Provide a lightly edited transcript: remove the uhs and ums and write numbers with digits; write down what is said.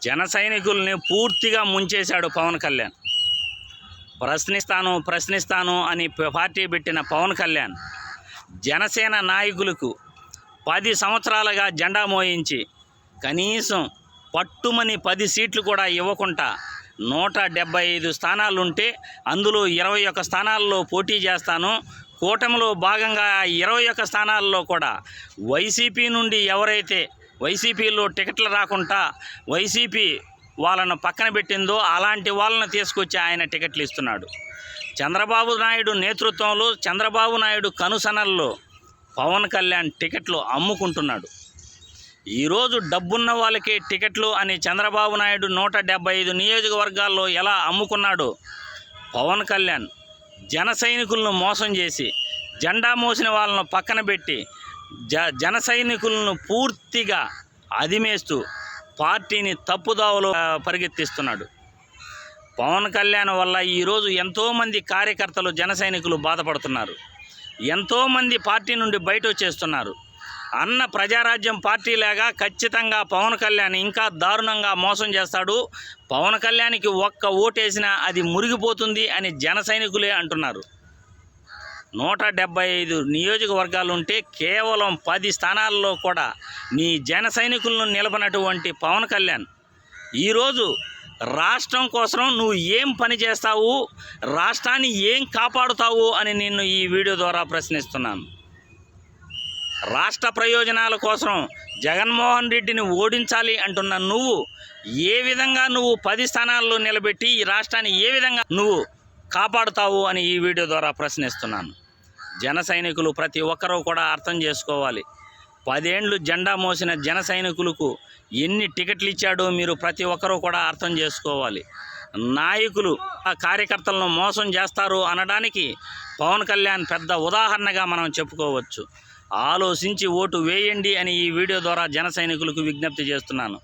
జన సైనికుల్ని పూర్తిగా ముంచేశాడు పవన్ కళ్యాణ్. ప్రశ్నిస్తాను అని పార్టీ పెట్టిన పవన్ కళ్యాణ్ జనసేన నాయకులకు 10 సంవత్సరాలుగా జెండా మోయించి కనీసం పట్టుమని 10 సీట్లు కూడా ఇవ్వకుండా 175 స్థానాలుంటే అందులో 21 స్థానాల్లో పోటీ చేస్తాను, కూటమిలో భాగంగా 21 స్థానాల్లో కూడా వైసీపీ నుండి ఎవరైతే వైసీపీలో టికెట్లు రాకుండా వైసీపీ వాళ్ళను పక్కన పెట్టిందో అలాంటి వాళ్ళని తీసుకొచ్చి ఆయన టికెట్లు ఇస్తున్నాడు. చంద్రబాబు నాయుడు నేతృత్వంలో, చంద్రబాబు నాయుడు కనుసనల్లో పవన్ కళ్యాణ్ టికెట్లు అమ్ముకుంటున్నాడు. ఈరోజు డబ్బున్న వాళ్ళకి టికెట్లు అని చంద్రబాబు నాయుడు 175 నియోజకవర్గాల్లో ఎలా అమ్ముకున్నాడో పవన్ కళ్యాణ్ జన సైనికులను మోసం చేసి జెండా మోసిన వాళ్ళను పక్కన పెట్టి జన సైనికులను పూర్తిగా అదిమేస్తూ పార్టీని తప్పుదావలో పరిగెత్తిస్తున్నాడు. పవన్ కళ్యాణ్ వల్ల ఈరోజు ఎంతోమంది కార్యకర్తలు జన సైనికులు బాధపడుతున్నారు. ఎంతోమంది పార్టీ నుండి బయట వచ్చేస్తున్నారు. అన్న ప్రజారాజ్యం పార్టీ లాగా ఖచ్చితంగా పవన్ కళ్యాణ్ ఇంకా దారుణంగా మోసం చేస్తాడు. పవన్ కళ్యాణ్కి ఒక్క ఓటేసినా అది మురిగిపోతుంది అని జన సైనికులే అంటున్నారు. 175 నియోజకవర్గాలు ఉంటే కేవలం 10 స్థానాల్లో కూడా నీ జన సైనికులను నిలబడినటువంటి పవన్ కళ్యాణ్ ఈరోజు రాష్ట్రం కోసం నువ్వు ఏం పని చేస్తావు, రాష్ట్రాన్ని ఏం కాపాడుతావు అని నిన్ను ఈ వీడియో ద్వారా ప్రశ్నిస్తున్నాను. రాష్ట్ర ప్రయోజనాల కోసం జగన్మోహన్ రెడ్డిని ఓడించాలి అంటున్న నువ్వు ఏ విధంగా నువ్వు 10 స్థానాల్లో నిలబెట్టి ఈ రాష్ట్రాన్ని ఏ విధంగా నువ్వు కాపాడుతావు అని ఈ వీడియో ద్వారా ప్రశ్నిస్తున్నాను. జన సైనికులు ప్రతి ఒక్కరూ కూడా అర్థం చేసుకోవాలి. 10 ఏళ్ళు జెండా మోసిన జన సైనికులకు ఎన్ని టికెట్లు ఇచ్చాడో మీరు ప్రతి ఒక్కరూ కూడా అర్థం చేసుకోవాలి. నాయకులు ఆ కార్యకర్తలను మోసం చేస్తారు అనడానికి పవన్ కళ్యాణ్ పెద్ద ఉదాహరణగా మనం చెప్పుకోవచ్చు. ఆలోచించి ఓటు వేయండి అని ఈ వీడియో ద్వారా జన సైనికులకు విజ్ఞప్తి చేస్తున్నాను.